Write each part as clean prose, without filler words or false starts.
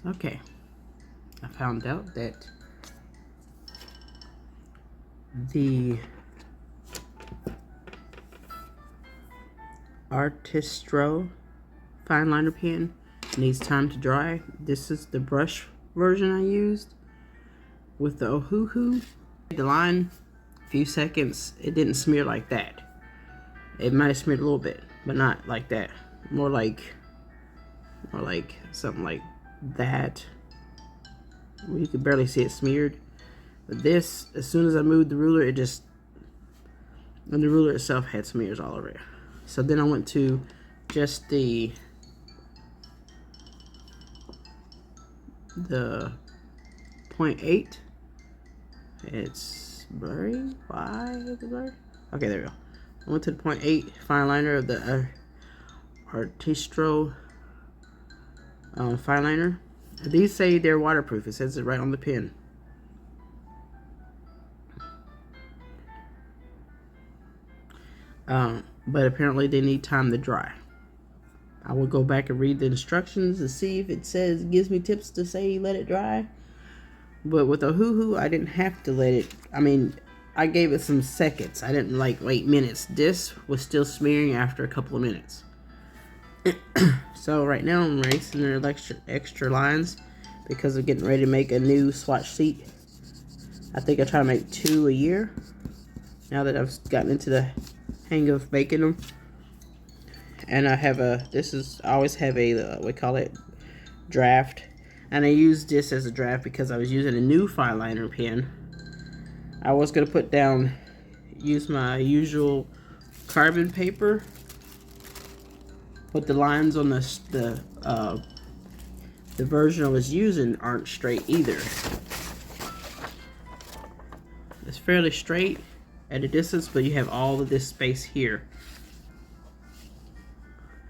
Okay, I found out that the Artistro fine liner pen needs time to dry. This is the brush version I used with the Ohuhu. The line, a few seconds, it didn't smear like that. It might have smeared a little bit, but not like that. More like something like that. You could barely see it smeared. But this, as soon as I moved the ruler, and the ruler itself had smears all over it. So then I went to just the 0.8. It's blurry. Why is it blurry? Okay, there we go. I went to the 0.8 fine liner of the Artistro fine liner. These say they're waterproof. It says it right on the pen. But apparently they need time to dry. I will go back and read the instructions to see if it says, gives me tips to say let it dry. But with Ohuhu, I didn't have to let it, I mean, I gave it some seconds. I didn't like wait minutes. This was still smearing after a couple of minutes. So right now I'm erasing the extra lines because I'm getting ready to make a new swatch sheet. I think I try to make 2 a year now that I've gotten into the hang of making them. And I have I always have a, we call it draft. And I used this as a draft because I was using a new fine liner pen. I was going to use my usual carbon paper. But the lines on the version I was using aren't straight either. It's fairly straight at a distance, but you have all of this space here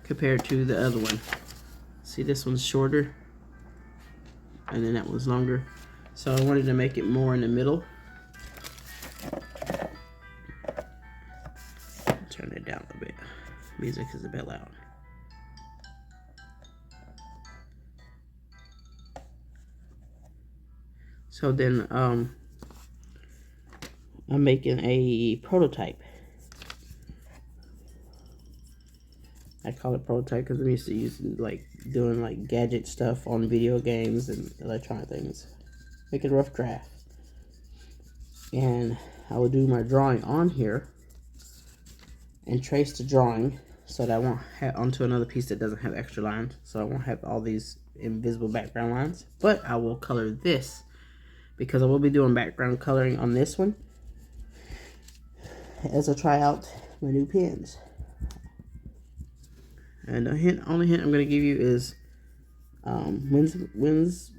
compared to the other one. See, this one's shorter and then that one's longer. So I wanted to make it more in the middle. Turn it down a bit. Music is a bit loud. So then I'm making a prototype. I call it prototype because I'm used to doing like gadget stuff on video games and electronic things. Make a rough draft. And I will do my drawing on here and trace the drawing so that I won't have onto another piece that doesn't have extra lines. So I won't have all these invisible background lines. But I will color this because I will be doing background coloring on this one as I try out my new pens. And the only hint I'm going to give you is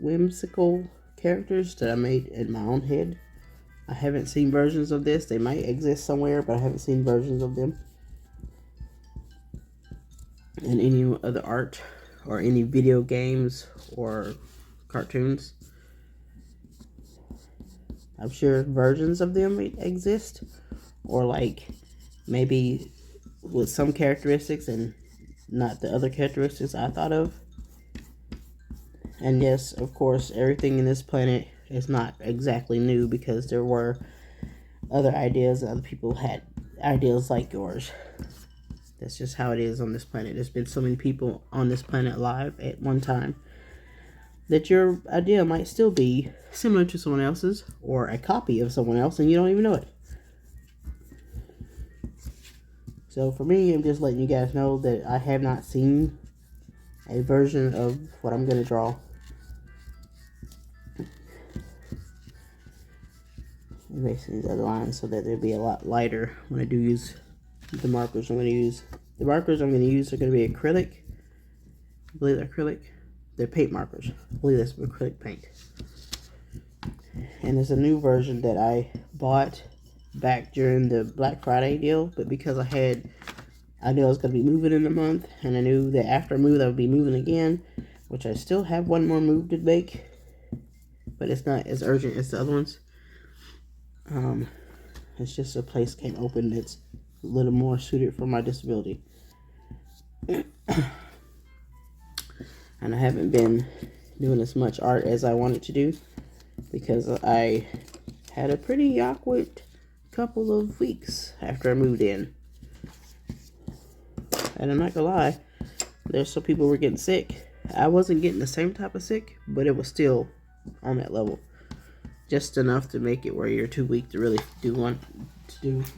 whimsical characters that I made in my own head. I haven't seen versions of this. They might exist somewhere, but I haven't seen versions of them in any other art or any video games or cartoons. I'm sure versions of them exist, or like maybe with some characteristics and not the other characteristics I thought of. And yes, of course, everything in this planet is not exactly new because there were other ideas. Other people had ideas like yours. That's just how it is on this planet. There's been so many people on this planet alive at one time that your idea might still be similar to someone else's or a copy of someone else and you don't even know it. So for me, I'm just letting you guys know that I have not seen a version of what I'm going to draw. Erasing these other lines so that they'll be a lot lighter when I do use the markers I'm going to use. The markers I'm going to use are going to be acrylic. I believe they're acrylic. They're paint markers. I believe that's acrylic paint. And there's a new version that I bought back during the Black Friday deal, but because I knew I was going to be moving in a month, and I knew that after I moved I would be moving again, which I still have one more move to make, but it's not as urgent as the other ones. It's just a place came open that's a little more suited for my disability. And I haven't been doing as much art as I wanted to do, because I had a pretty awkward couple of weeks after I moved in. And I'm not gonna lie, there's some people were getting sick. I wasn't getting the same type of sick, but it was still on that level. Just enough to make it where you're too weak to really do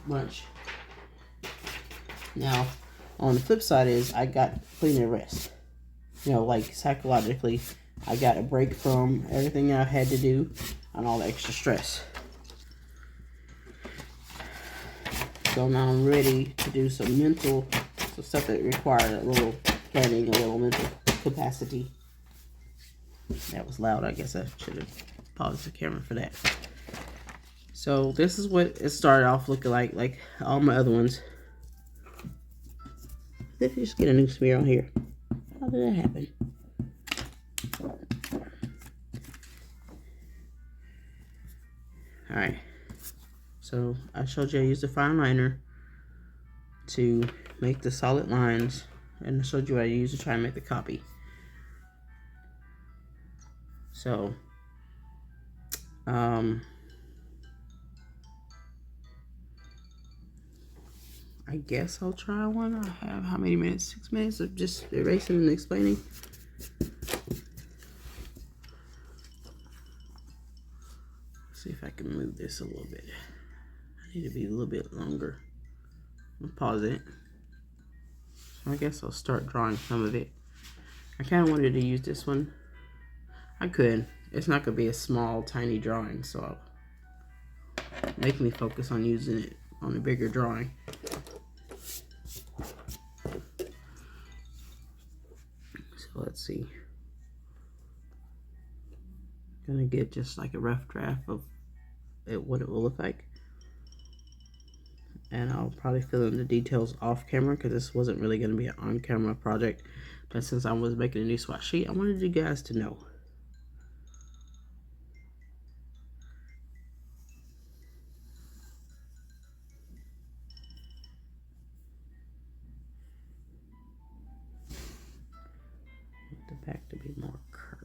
much. Now, on the flip side is I got plenty of rest. You know, like psychologically, I got a break from everything I had to do and all the extra stress. So now I'm ready to do some stuff that required a little planning, a little mental capacity. That was loud. I guess I should have paused the camera for that. So this is what it started off looking like all my other ones. Did you just get a new smear on here? How did that happen? Alright. So I showed you I used a fine liner to make the solid lines, and I showed you what I used to try and make the copy. So I guess I'll try one. I have how many minutes? 6 minutes of just erasing and explaining. See if I can move this a little bit. I need to be a little bit longer. I'll pause it. So I guess I'll start drawing some of it. I kind of wanted to use this one. I could. It's not going to be a small, tiny drawing, so I'll make me focus on using it on a bigger drawing. So let's see. Gonna get just like a rough draft of what it will look like. And I'll probably fill in the details off camera, because this wasn't really going to be an on-camera project. But since I was making a new swatch sheet, I wanted you guys to know. Want the back to be more curved.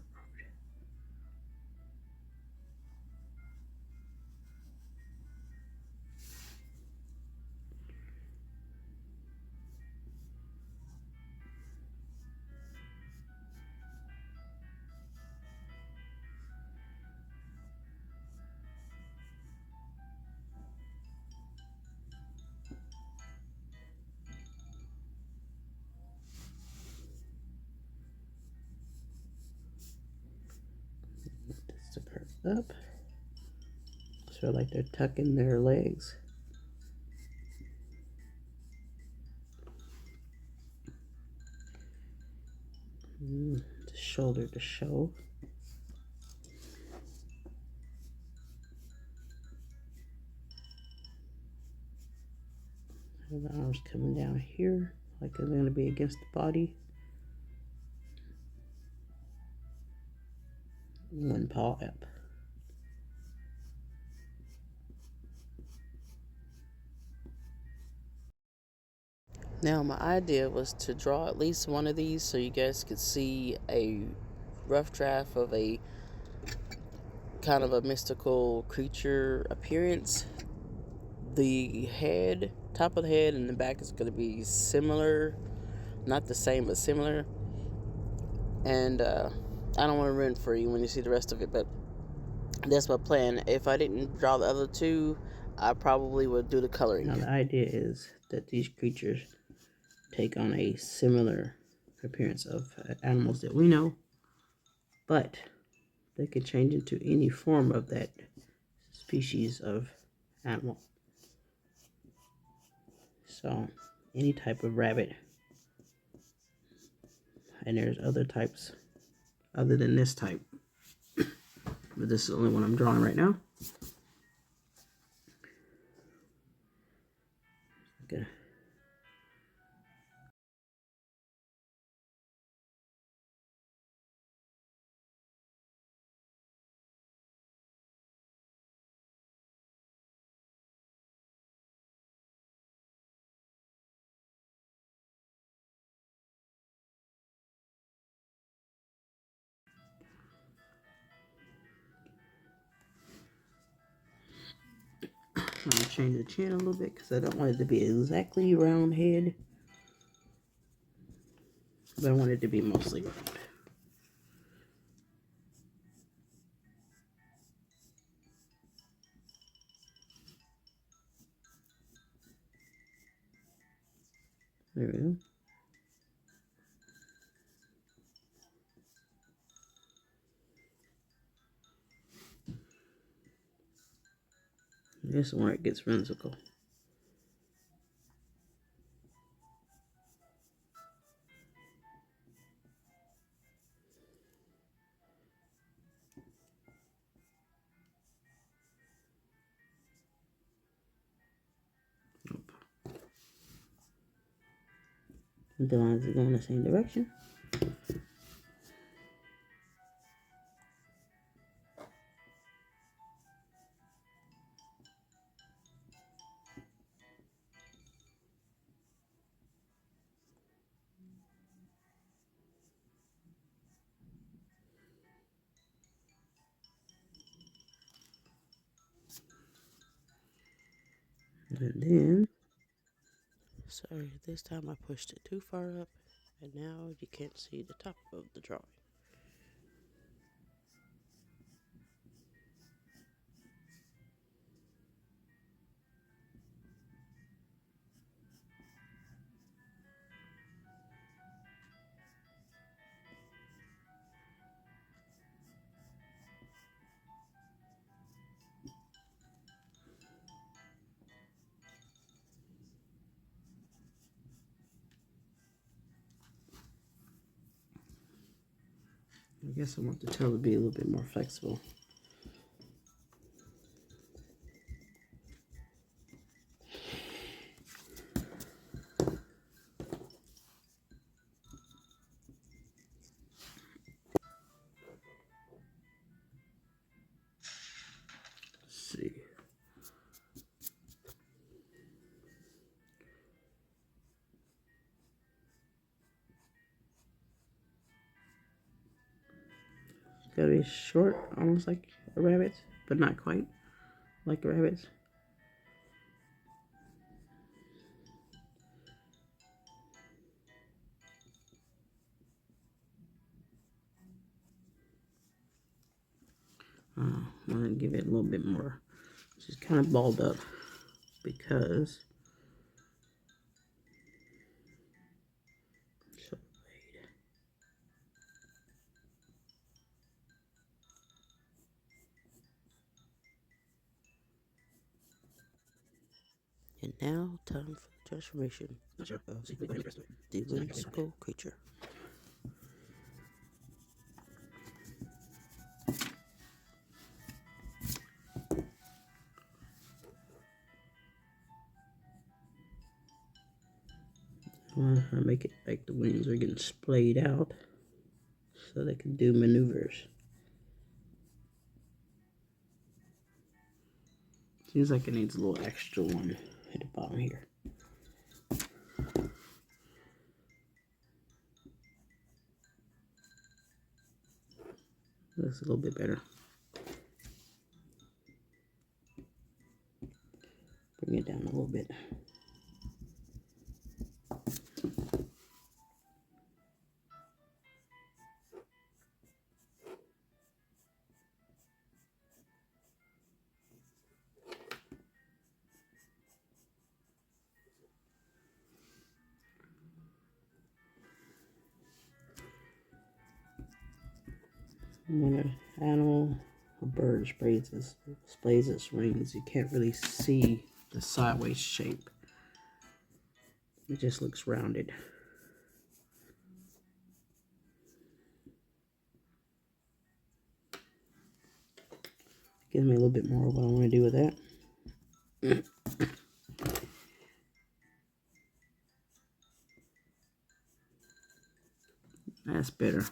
This to curve up. So like they're tucking their legs. The shoulder to show. And the arms coming down here, like they're going to be against the body. One paw up. Now my idea was to draw at least one of these so you guys could see a rough draft of a kind of a mystical creature appearance. The head, top of the head and the back is going to be similar, not the same but similar. And I don't want to ruin it for you when you see the rest of it, but that's my plan. If I didn't draw the other two, I probably would do the coloring. Now the idea is that these creatures take on a similar appearance of animals that we know, but they could change into any form of that species of animal. So any type of rabbit, and there's other types other than this type, but this is the only one I'm drawing right now. Okay. I'm going to change the chin a little bit because I don't want it to be exactly round head. But I want it to be mostly round. There we go. This is where it gets whimsical. Nope. The lines are going in the same direction. And then, sorry, this time I pushed it too far up, and now you can't see the top of the drawing. I guess I want the tail to be a little bit more flexible. Let's see. It's gotta be short, almost like a rabbit, but not quite like a rabbit. I'm gonna give it a little bit more. She's kind of balled up because and now, time for the transformation of the whimsical creature. I make it like the wings are getting splayed out so they can do maneuvers. Seems like it needs a little extra one at the bottom here. Looks a little bit better. Bring it down a little bit. When an animal or bird sprays its wings, you can't really see the sideways shape. It just looks rounded. Gives me a little bit more of what I want to do with that. That's better.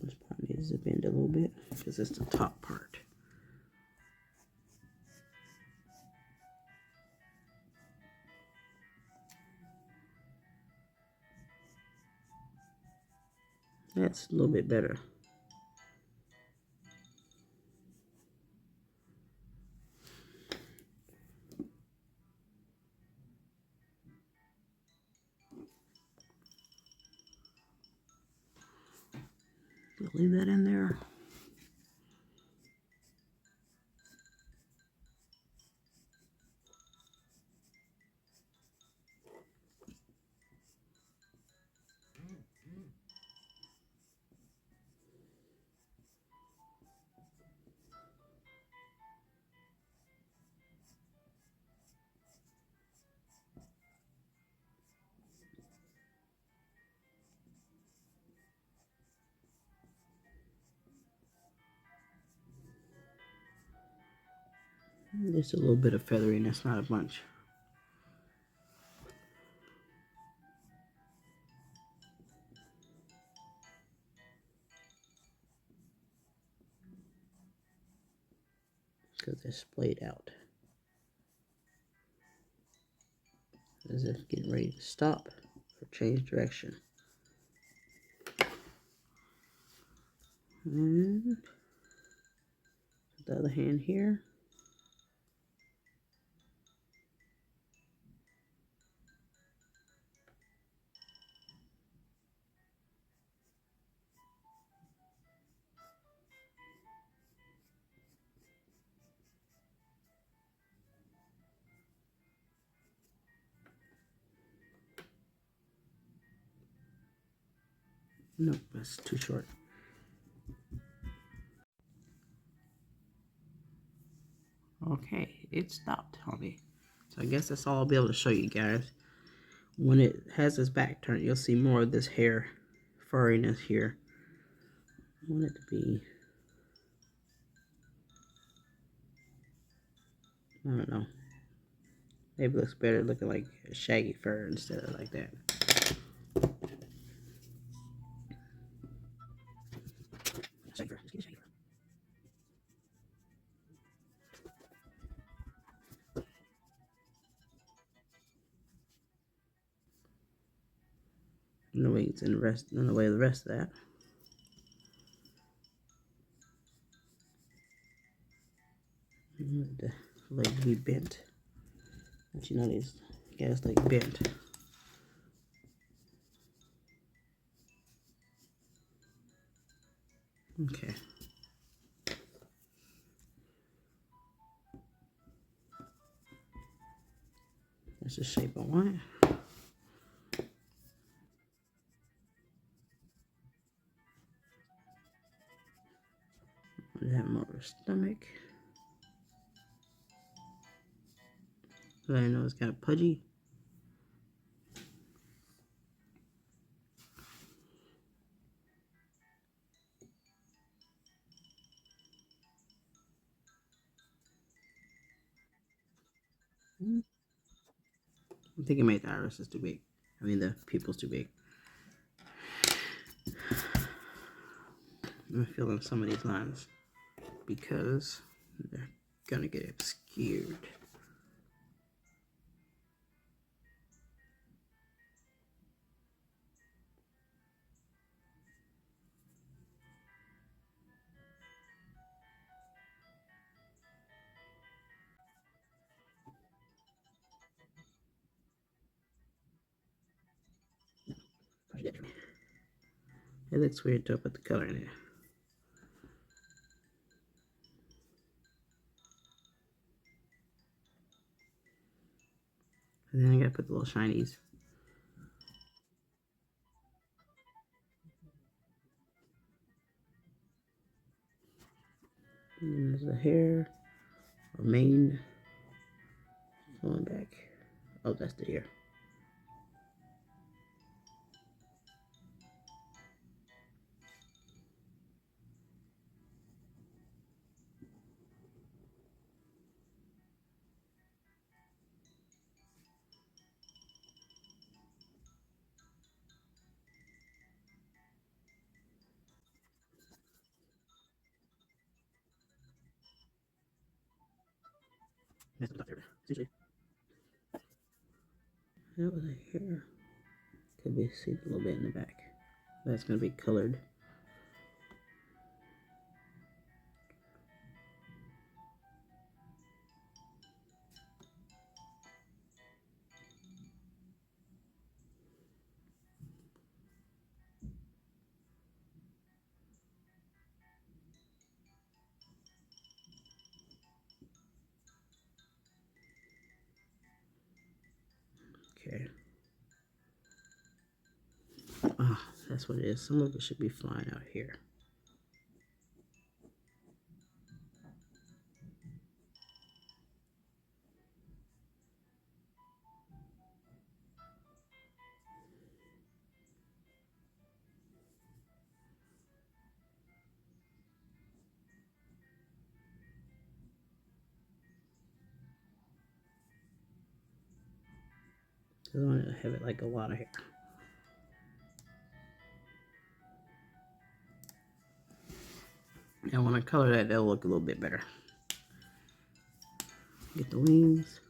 This part needs a little bit because it's the top part. That's a little bit better. Leave that in there. Just a little bit of featheriness, not a bunch. Because they're splayed out. As if getting ready to stop or change direction. And the other hand here. Nope, that's too short. Okay, it stopped on me. So I guess that's all I'll be able to show you guys. When it has its back turned, you'll see more of this hair furriness here. I want it to be, I don't know. Maybe it looks better looking like a shaggy fur instead of like that. Shaggy fur. Let's get a shaggy fur. And the wings and the rest, and the way the rest of that. And the legs be bent. But you know these guys like bent. Okay. That's the shape I want. I have more of a stomach. So I know it's kind of pudgy. I think it made the irises too big. I mean the pupils too big. I'm filling some of these lines because they're gonna get obscured. It looks weird to put the color in it. And then I gotta put the little shinies. And there's the hair, or mane, going back. Oh, that's the ear. That's not there. Essentially, that was a hair. Could be seen a little bit in the back. That's gonna be colored. Okay. Ah, that's what it is. Some of it should be flying out here. I want to have it like a lot of hair. And when I color that, that'll look a little bit better. Get the wings.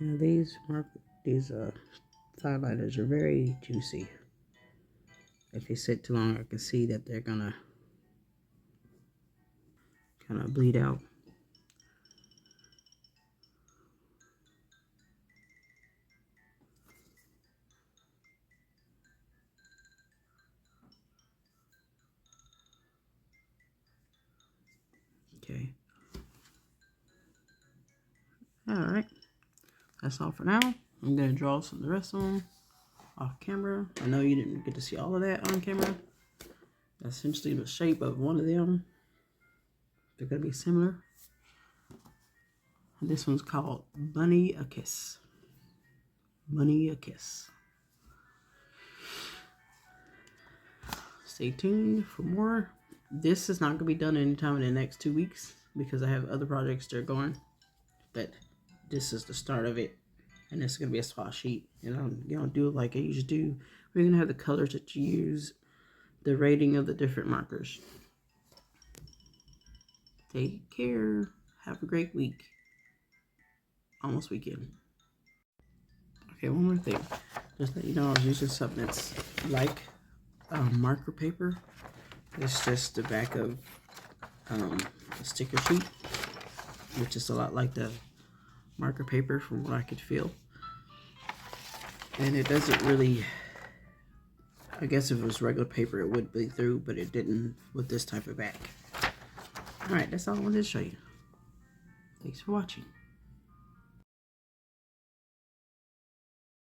Now these fine liners are very juicy. If they sit too long, I can see that they're gonna kind of bleed out. Okay. All right. That's all for now. I'm gonna draw some of the rest of them off camera. I know you didn't get to see all of that on camera. That's essentially the shape of one of them. They're gonna be similar. And this one's called Bunny a Kiss. Bunny a Kiss. Stay tuned for more. This is not gonna be done anytime in the next 2 weeks because I have other projects that are going. But this is the start of it. And this is gonna be a swatch sheet. And I'm gonna do it like I usually do. We're gonna have the colors that you use, the rating of the different markers. Take care. Have a great week. Almost weekend. Okay, one more thing. Just that you know, I was using something that's like marker paper. It's just the back of a sticker sheet, which is a lot like the marker paper from what I could feel. And it doesn't really, I guess if it was regular paper it would bleed through, but it didn't with this type of back. Alright, that's all I wanted to show you. Thanks for watching.